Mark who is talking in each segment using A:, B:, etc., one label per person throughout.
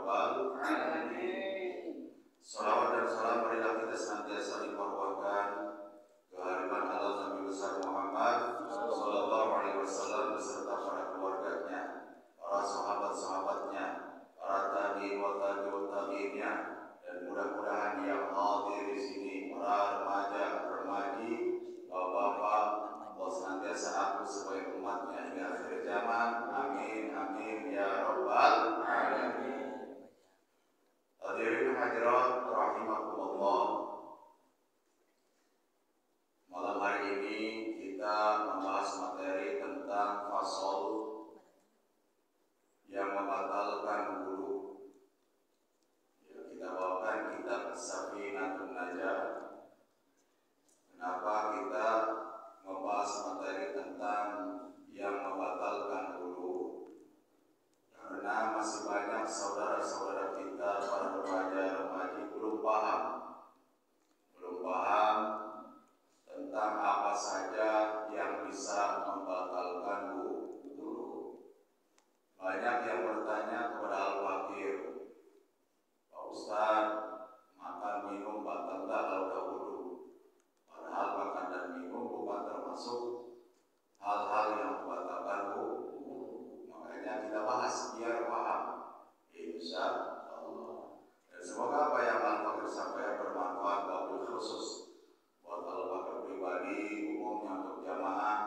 A: rabbal alamin. Salawat dan salam marilah kita senantiasa limpahkan kehadiran Allah Nabi besar Muhammad sallallahu alaihi wasallam beserta para keluarganya, para sahabat-sahabatnya, para tabi'in wa tabi'ut tabi'innya, dan mudah-mudahan yang hadir di sini para remaja-remaji, bapak-bapak, Allah senantiasa aku sebagai umatnya hingga akhir zaman. Amin amin ya rabbal alamin. Hadirin hadirat rahimakumullah. Malam hari ini kita membahas materi tentang fasal yang membatalkan wudu. Ya, kita bawakan kitab Safinatun Najah. Kenapa kita membahas materi tentang yang membatalkan wudu? Karena masih banyak saudara-saudara kita para remaja-remaji belum paham tentang apa saja yang bisa membatalkan wudu. Banyak yang bertanya kepada al-fakir, Pak Ustaz, makan minum batal enggak kalau udah wudu? Padahal makan dan minum bukan termasuk hal-hal yang membatalkan wudu. Makanya kita bahas biar paham, insya Allah. Dan semoga apa yang al-fakir sampaikan bermanfaat wabil khusus buat al-fakir pribadi, umumnya untuk jamaah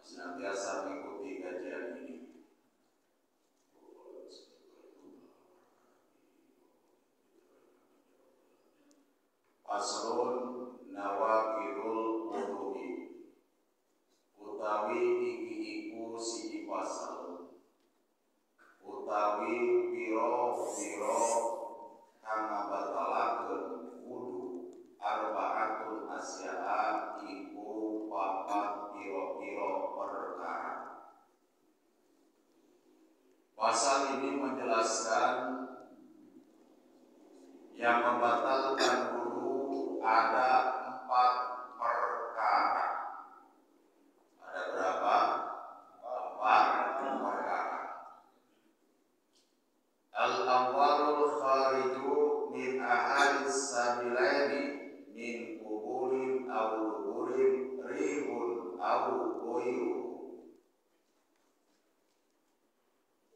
A: senantiasa mengikuti kajian ini. Faslun nawaqidul wudu'i utawi iki iku siji pasal utawi piro-piro kang ngabatalakeun wudu arba'atun asya'a iku papat piro-piro perkara. Pasal ini menjelaskan yang membatalkan wudu ada 4 perkara. Ada berapa? 4 perkara. Al-awwalul khariju min ahadis sabilaini min qubulin aw duburin rihun aw ghairu.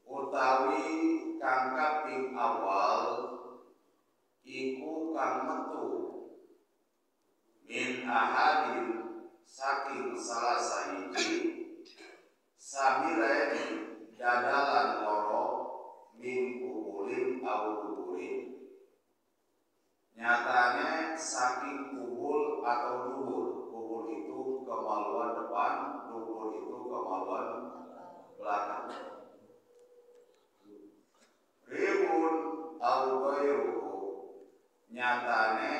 A: Utawi kang kaping awal iku kang metu min ahadin saking salah sahiji sabilaini dadalan loro min kubulin aw duburin. Nyatanya saking kubul atau dubur. Kubul itu kemaluan depan, dubur itu kemaluan belakang. Rihun aw ghairuhu, nyatane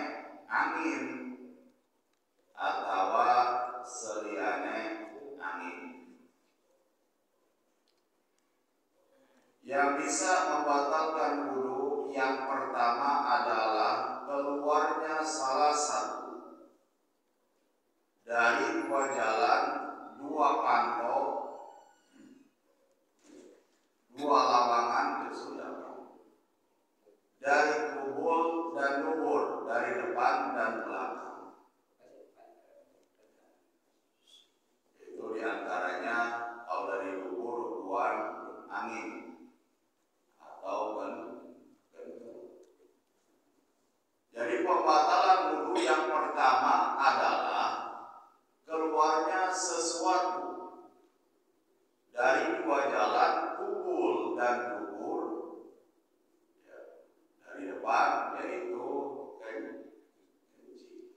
A: angin atawa seliane angin. Yang bisa membatalkan wudu yang pertama adalah keluarnya salah satu dari 2 jalan, 2 pantau, 2 lawangan dari kubul dan dubur, dari depan dan belakang. Itu diantaranya kalau dari dubur keluar angin atau gentur. Jadi pembatalan wudu yang pertama adalah keluarnya sesuatu dari 2 jalan, kubul dan dubur, ya, dari depan yaitu kencing,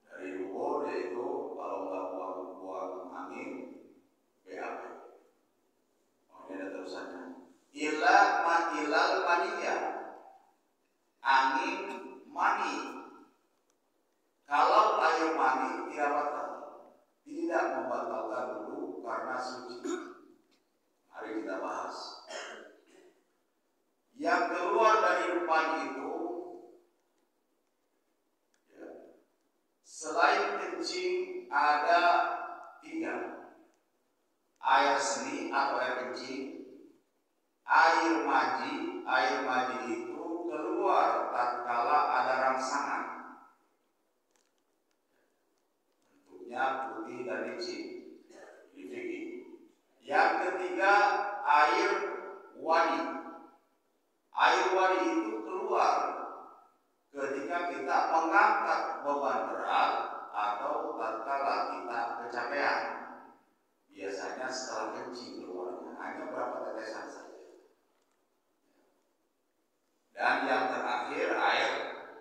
A: dari dubur yaitu kalau nggak buang angin BAB. Ini ada terusannya. Ilal maniyah, angin mani. Kalau air mani tidak batal, tidak membatalkan wudu karena suci. Mari kita bahas. Yang keluar dari depan itu, ya, selain kencing ada 3. Air seni atau air kencing, air maji itu keluar tatkala ada rangsangan, bentuknya putih dan licin. Yang ketiga, air wadi. Air wadi itu keluar ketika kita mengangkat beban berat atau tatkala kita kecapean. Biasanya setelah kencing keluarnya, hanya berapa tetesan saja. Dan yang terakhir, air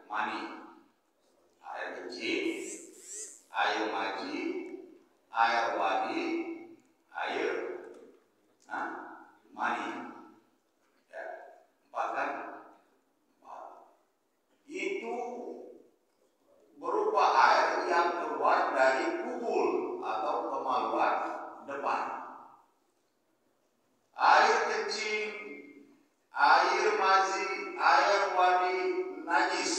A: mani. Air kencing, air maji, air wadi, air mani. Ya, 4 kan? 4. Itu berupa air yang keluar dari kubul atau kemaluan depan. Air kencing, air mazi, air wadi najis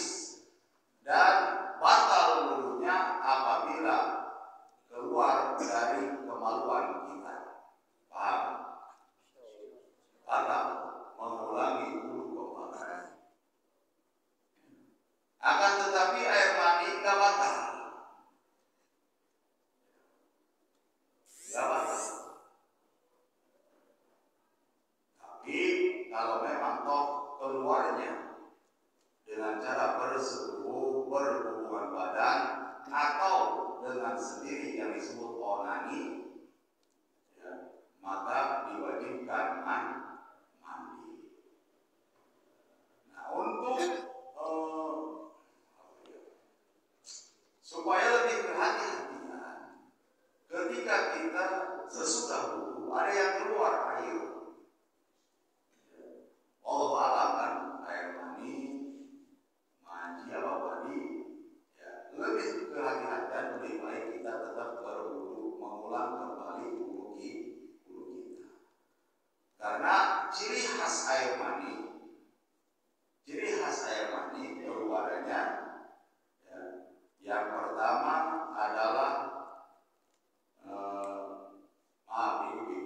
A: dan batal wudunya apabila keluar dari kemaluan kita. Paham? Batal mengulangi wudu kembali. Akan tetapi air mani tidak batal. Tidak batal. Tapi kalau memang toh keluarnya dengan cara berhubungan badan atau dengan sendiri yang disebut onani, ya, maka diwajibkan mandi. Nah, untuk supaya lebih berhati-hatian ketika kita sesudah wudu ada yang keluar air. Allah alam kan, air mani, maji apa wadi, ya, lebih kehati-hatian lebih baik kita tetap berwudu, mengulang kembali wudu kita. Karena ciri khas air mani keluarannya, ya, yang pertama adalah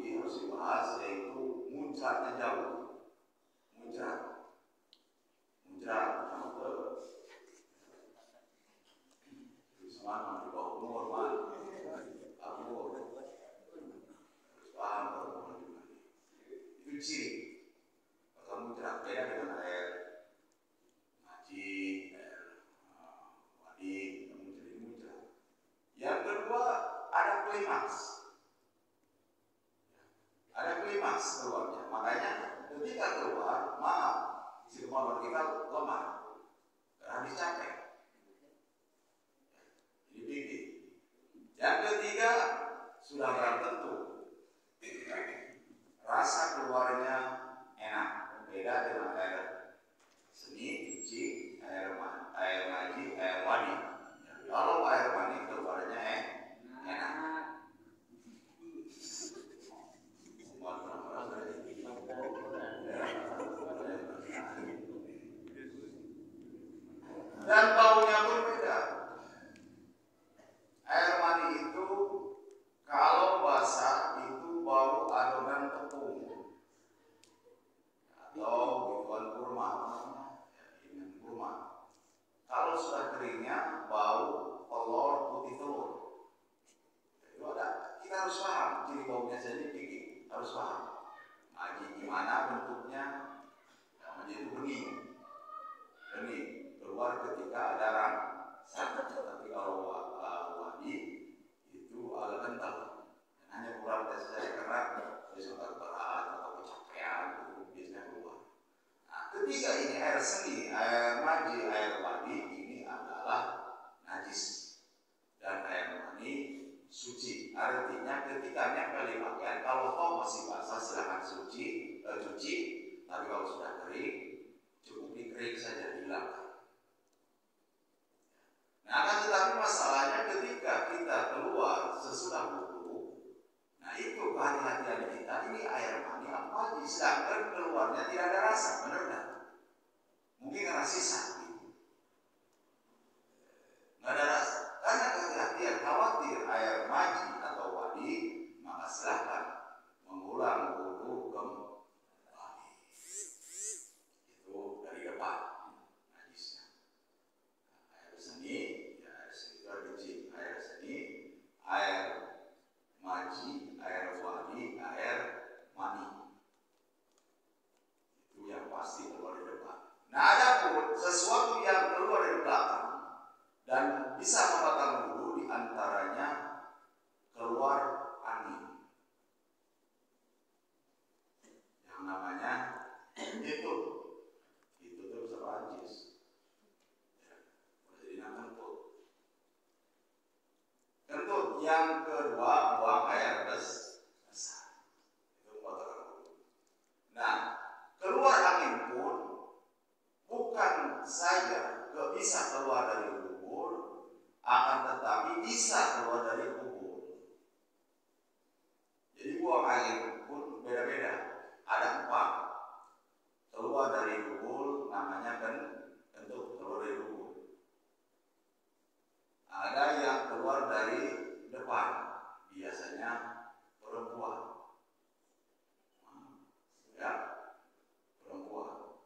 A: ini harus dibahas, yaitu muncratnya jauh. Muncrat semangat di bawah umur aku paham itu ciri. Kalau muncrat beda dengan air maji, air wadi, muncrat. Yang kedua, ada klimaks keluarnya. Makanya ketika keluar, maaf, isi kemaluan kita lemah karena habis capek. Ini tinggi. Yang ketiga, sudah barang tentu rasa keluarnya enak, beda dengan air seni, cuci, air maji, air wadi. Kalau air mani keluarnya enak. Dan baunya pun beda. Air mani itu kalau basah itu bau adonan tepung atau bikuan kurma, kurma. Kalau sudah keringnya bau putih telur. Itu ada. Kita harus paham ciri baunya saja dikit. Harus paham. Maji gimana bentuknya? Maji itu bening. Keluar ketika ada rangsangan. Tapi kalau wadi itu agak kental. Hanya kurang tes saja karena disebabkan berat atau kecapean itu biasanya keluar. Nah, ketiga ini air seni, air maji, air wadi ini adalah najis dan air mani suci. Artinya ketika nempel di pakaian, kalau kau masih basah silakan cuci. Tapi kalau sudah kering, cukup dikering saja, hilangkan. Nah, kan tetapi masalahnya ketika kita keluar sesudah wudu, nah itu kehati-hatian kita, ini air mani apa aja, sedangkan keluarnya tidak ada rasa, benar kan? Mungkin karena sisa gitu. Nggak ada rasa, karena kehati-hatian, khawatir air maji atau wadi, maka silahkan mengulang wudu kembali. bisa keluar dari kubur, akan tetapi bisa keluar dari kubur. Jadi buang air pun beda-beda. Ada 4. Keluar dari kubur namanya kentut, keluar dari kubur. Ada yang keluar dari depan, biasanya perempuan. Ya, perempuan.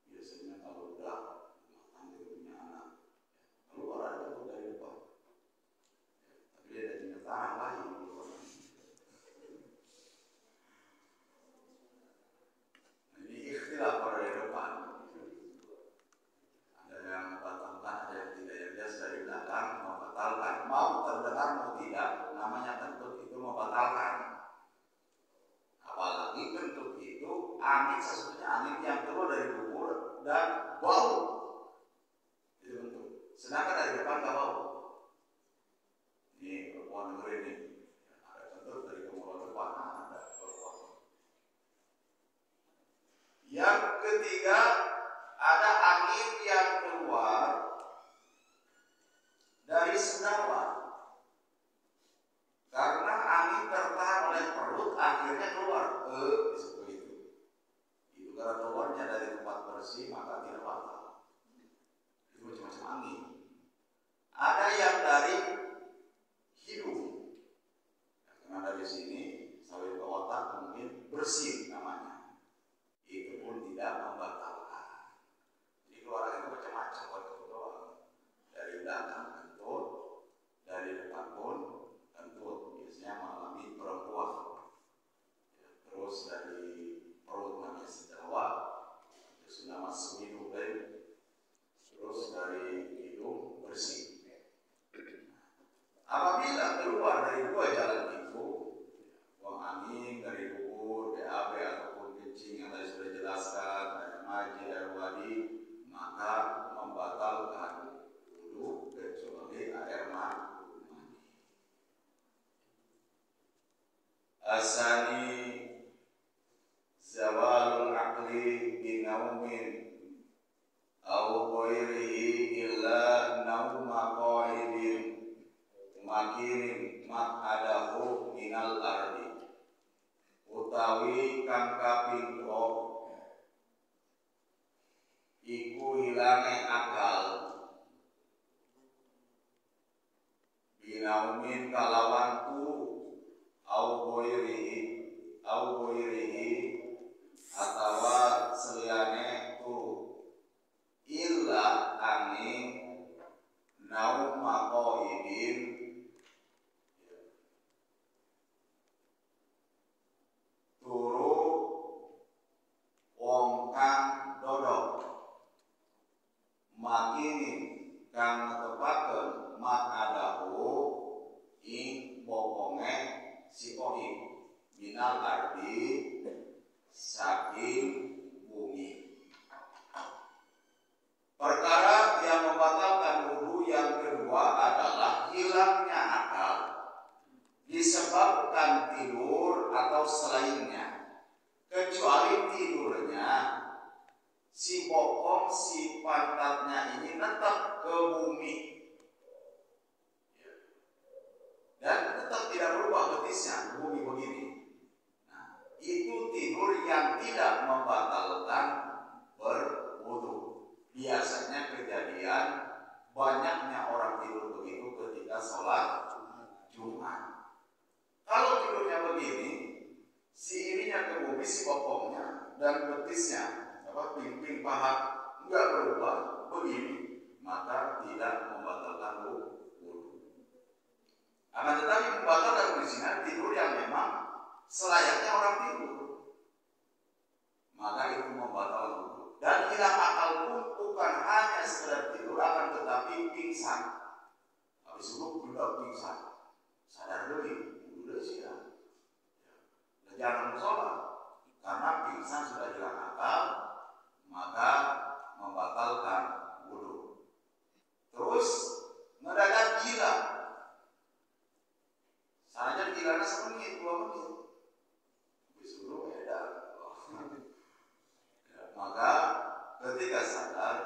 A: Biasanya kalau udah rumah tangga punya anak, keluar ada kentut dari depan. Tapi dia ada kenyataan lain. Ini ikhtilaf dari depan. Ada yang membatalkan, ada yang tidak. Yang jelas dari belakang membatalkan. Mau terdengar mau tidak, namanya kentut itu membatalkan. Apalagi kentut itu angin, sesungguhnya angin yang keluar dari kubur dan bau. Itu kentut. Sedangkan dari depan nggak bau. Ini perempuan negeri ini. Ada kentut dari kemudian depan, ada perempuan. Yang ketiga, ada angin yang keluar dari sendawa. Karena angin tertahan oleh perut, akhirnya keluar. Disebut itu. Itu karena keluarnya dari tempat bersih, maka tidak batal. Itu macam-macam angin. Ada yang dari hidung. Karena dari sini sampai ke otak mungkin bersih namanya. Itu pun tidak membatalkan. Jadi keluaran itu macam-macam buat doang. Dari belakang kentut, dari depan pun kentut. Biasanya mengalami perempuan. Ya, terus dari perut namanya sendawa, itu sudah masuk hidung kan. Terus dari hidung bersih. Apabila keluar dari 2 jalan itu, buang angin dari kubur, BAB ataupun kencing yang tadi sudah jelaskan, air maji, air wadi, maka membatalkan wudu kecuali air mandi. Asani zawalul aqli binaumin au ghairihi illa nauma qaidin makirin mak'adahu minal ardi utawi kang kapindho iku hilange akal binaumin kalawan turu au ghairihi atawa seliyane turu illa angin naum maqaidin turu wong kang dodok makini kang netepaken mak adahu ing bokonge si kohim minal ardi saking bumi. Perkara yang membatalkan wudu yang kedua adalah hilangnya akal disebabkan tidur atau selainnya, kecuali tidurnya si bokong, si pantatnya ini tetap ke bumi dan tetap tidak berubah betisnya bumi begini. Nah, itu tidur yang tidak membatalkan berwudu. Biasanya kejadian banyaknya orang tidur begitu ketika sholat Jumat. Kalau tidurnya begini, si ininya ke bumi, si bokongnya dan betisnya, pimpin paha enggak berubah begini, maka tidak membatalkan wudu. Akan tetapi membatalkan di sini tidur yang memang selayaknya orang tidur, maka itu membatalkan wudu. Dan hilang akal pun bukan hanya sekedar tidur, akan tetapi pingsan. Habis itu sudah pingsan, sadar dulu. Jangan sholat karena pingsan sudah hilang akal, maka membatalkan wudu. Terus mendadak gila, saja gilanya semenit 2 menit, disuruh beda. Maka ketika sadar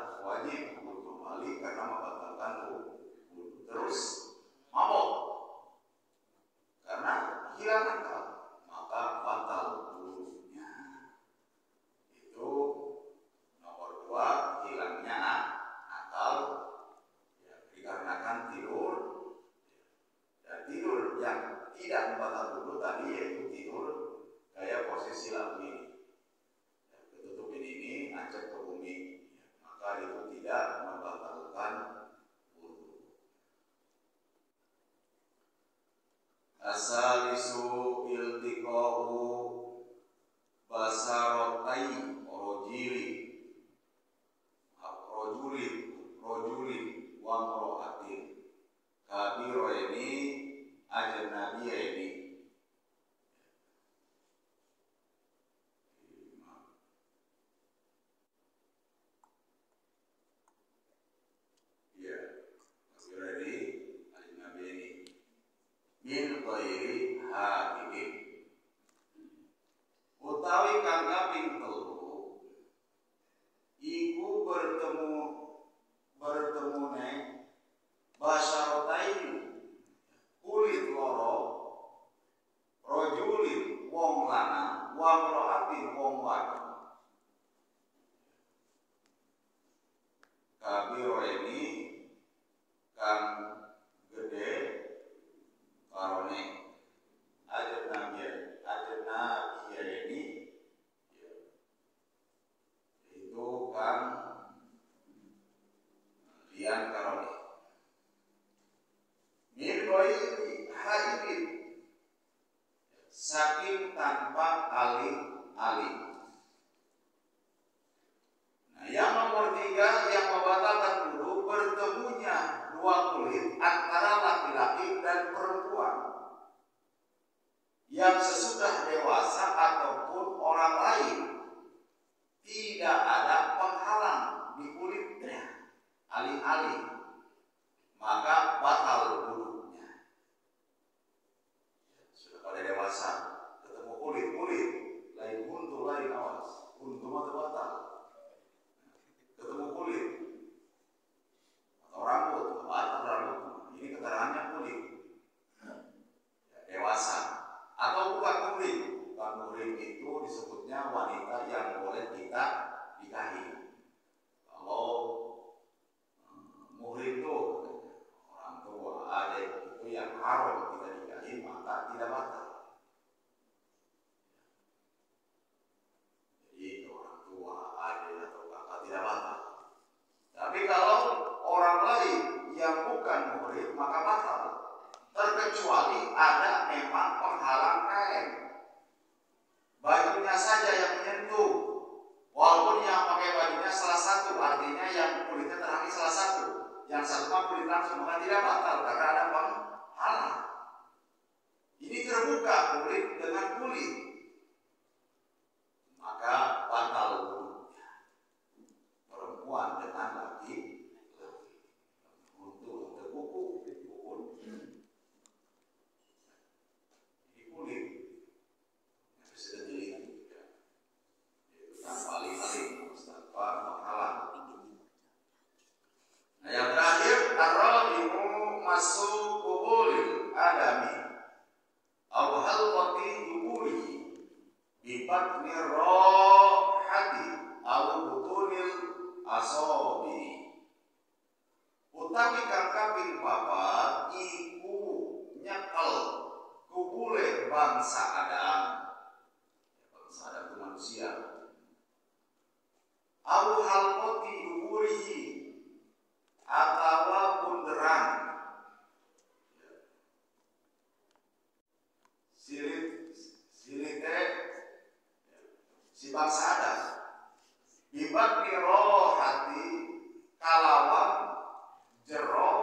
A: rojulin wong lanang wa mra'atin wong wadon. Kabiro ini kang gede karone ajena biya ini itu kang lian karone min ghairi haidin saking tanpa alih-alih. Nah, yang nomor 3 yang membatalkan wudu bertemunya dua kulit antara laki-laki dan perempuan yang sesudah dewasa ataupun orang lain, tidak ada penghalang di kulitnya alih-alih, maka batal wudunya. Sudah pada dewasa ketemu kulit lain buntu lain, awas buntu mata batal. Ketemu kulit atau rambut, ini keterangannya kulit ya, dewasa atau bukan muhrim. Bukan muhrim itu disebutnya wanita yang boleh kita nikahi. Kalau muhrim itu orang tua, adik itu yang haram kita nikahi, maka tidak batal. Jadi orang tua, adik atau kakak tidak batal. Tapi kalau orang lain yang bukan muhrim maka batal, terkecuali ada memang penghalang kain, bajunya saja yang menyentuh, walaupun yang pakai bajunya salah satu, artinya yang kulitnya terhalang salah satu, yang satu mah kulit langsung, maka tidak batal karena ada penghalang. Ini terbuka kulit dengan kulit, maka batal wudhunya. Perempuan dengan laki untuk terkuku ini kulit yang bisa dilihat tanpa alih-alih, tanpa penghalang. Nah, yang terakhir ar-rabi'u masuk kubulil adami aw halqati duburihi bi batni rohati aw butunil asobi. Utawi kang kaping papat iku nyekel kubule bangsa Adam. Bangsa Adam itu manusia. Aw halqati duburihi atawa bunderan silite si bangsa Adam bibat rohati kalawan jero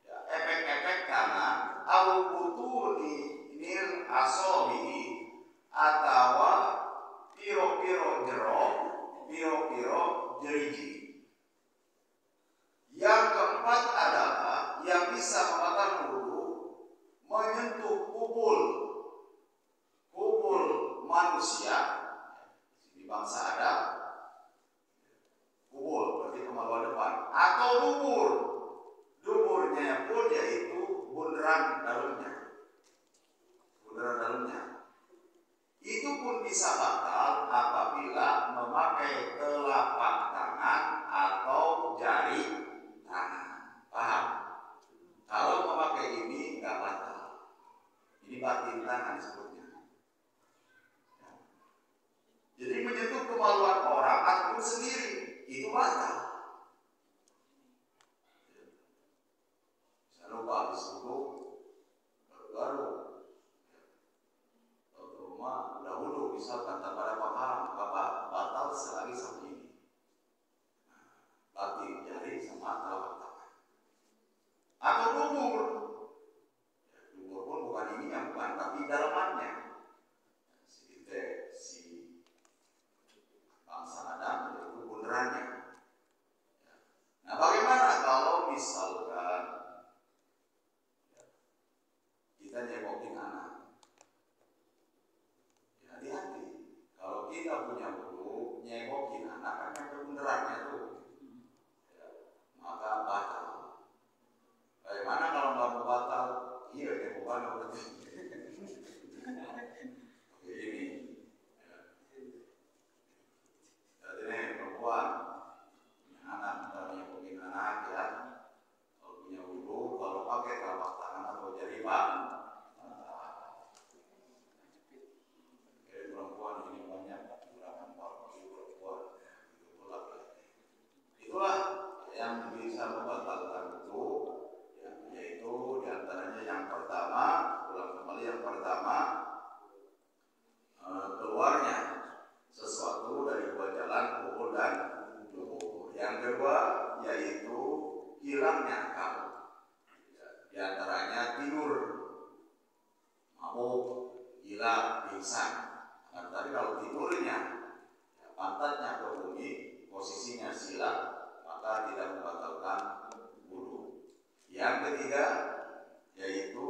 A: ya, efek-efek kanan au butuni nil asobi atawa piro-piro jero piro-piro jeriji. Yang keempat adalah yang bisa membatalkan wudu menyentuh kubul manusia di bangsa Adam, kubul berarti kemaluan depan, atau duburnya pun yaitu bunderan dalamnya, itu pun bisa batal apabila memakai telapak tangan atau jari tangan. Paham? Kalau memakai ini nggak batal. Ini batin tangan disebutnya. Jadi menyentuh kemaluan orang ataupun sendiri itu batal. Jangan lupa habis wudu baru rumah dahulu misalkan tanpa ada penghalang, maka batal selagi seperti ini. Batin jari sama telapak tangan. Atau dubur pun bukan ini yang bukan, tapi dalamannya. Si bangsa Adam yaitu bunderannya. Nah, bagaimana kalau misalkan kita nyengokin anak? Ya, hati-hati. Kalau kita punya wudu nyengokin anak kan yang bunderannya tuh, ya, maka batal. Bagaimana kalau nggak mau batal? Iya, nyengokan berarti. pingsan. Nah, tapi kalau tidurnya pantatnya ke bumi, posisinya sila, maka tidak membatalkan wudu. Yang ketiga yaitu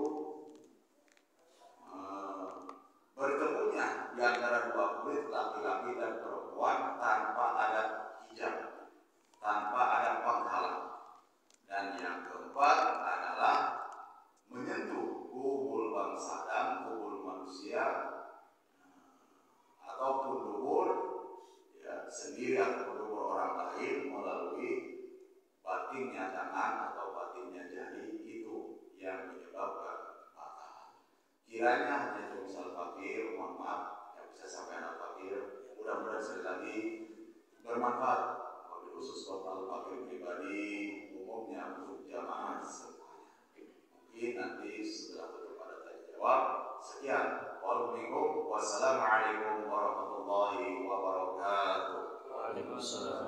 A: bertemunya di antara dua kulit laki-laki dan perempuan tanpa ada hijab, tanpa ada penghalang. Dan yang keempat adalah menyentuh kubul bangsa Adam, kubul manusia, ataupun dubur sendiri ataupun dubur orang lain melalui batinnya tangan atau batinnya jari, itu yang menyebabkan batal. Kiranya hanya itu misal fakir, mohon maaf yang bisa sampaikan al-fakir, mudah-mudahan sekali lagi bermanfaat, wabil khusus buat al-fakir pribadi, umumnya untuk jamaah semuanya. Mungkin nanti setelah tutup pada tanya jawab. Sekian. Wassalamualaikum warahmatullahi wabarakatuh.
B: Waalaikumsalam.